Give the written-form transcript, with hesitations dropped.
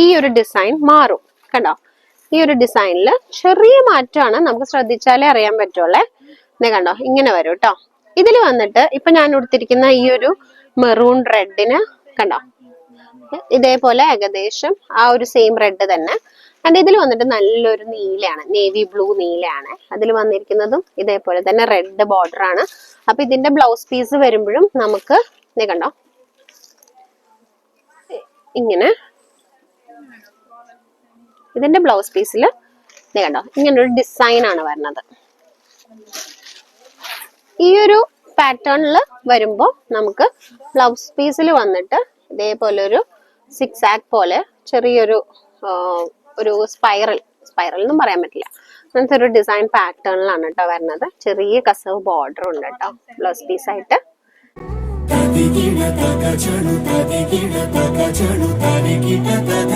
ഈ ഒരു ഡിസൈൻ മാറും. കണ്ടോ, ഈ ഒരു ഡിസൈനിൽ ചെറിയ മാറ്റമാണ്, നമുക്ക് ശ്രദ്ധിച്ചാലേ അറിയാൻ പറ്റുള്ളേ. കണ്ടോ, ഇങ്ങനെ വരും കേട്ടോ. ഇതിൽ വന്നിട്ട് ഇപ്പൊ ഞാൻ ഉടുത്തിരിക്കുന്ന ഈ ഒരു മെറൂൺ റെഡിന് കണ്ടോ, ഇതേപോലെ ഏകദേശം ആ ഒരു സെയിം റെഡ് തന്നെ. ആൻഡ് ഇതിൽ വന്നിട്ട് നല്ലൊരു നീലയാണ്, നേവി ബ്ലൂ നീലയാണ്. അതിൽ വന്നിരിക്കുന്നതും ഇതേപോലെ തന്നെ റെഡ് ബോർഡർ ആണ്. അപ്പൊ ഇതിന്റെ ബ്ലൗസ് പീസ് വരുമ്പോഴും നമുക്ക് കണ്ടോ ഇങ്ങനെ, ഇതിന്റെ ബ്ലൗസ് പീസിൽ കണ്ടോ ഇങ്ങനൊരു ഡിസൈൻ ആണ് വരുന്നത്. ഈ ഒരു പാറ്റേണിൽ വരുമ്പോൾ നമുക്ക് ബ്ലൗസ് പീസിൽ വന്നിട്ട് ഇതേപോലെ ഒരു സിക്സ് ആക്ക് പോലെ ചെറിയൊരു ഒരു സ്പൈറൽ എന്നും പറയാൻ പറ്റില്ല, അങ്ങനത്തെ ഒരു ഡിസൈൻ പാറ്റേണിലാണ് കേട്ടോ വരുന്നത്. ചെറിയ കസവ് ബോർഡർ ഉണ്ട് കേട്ടോ ബ്ലൗസ് പീസ് ആയിട്ട്. തതികിട തക ചണു തതികിട തക ചണു തരികിട തക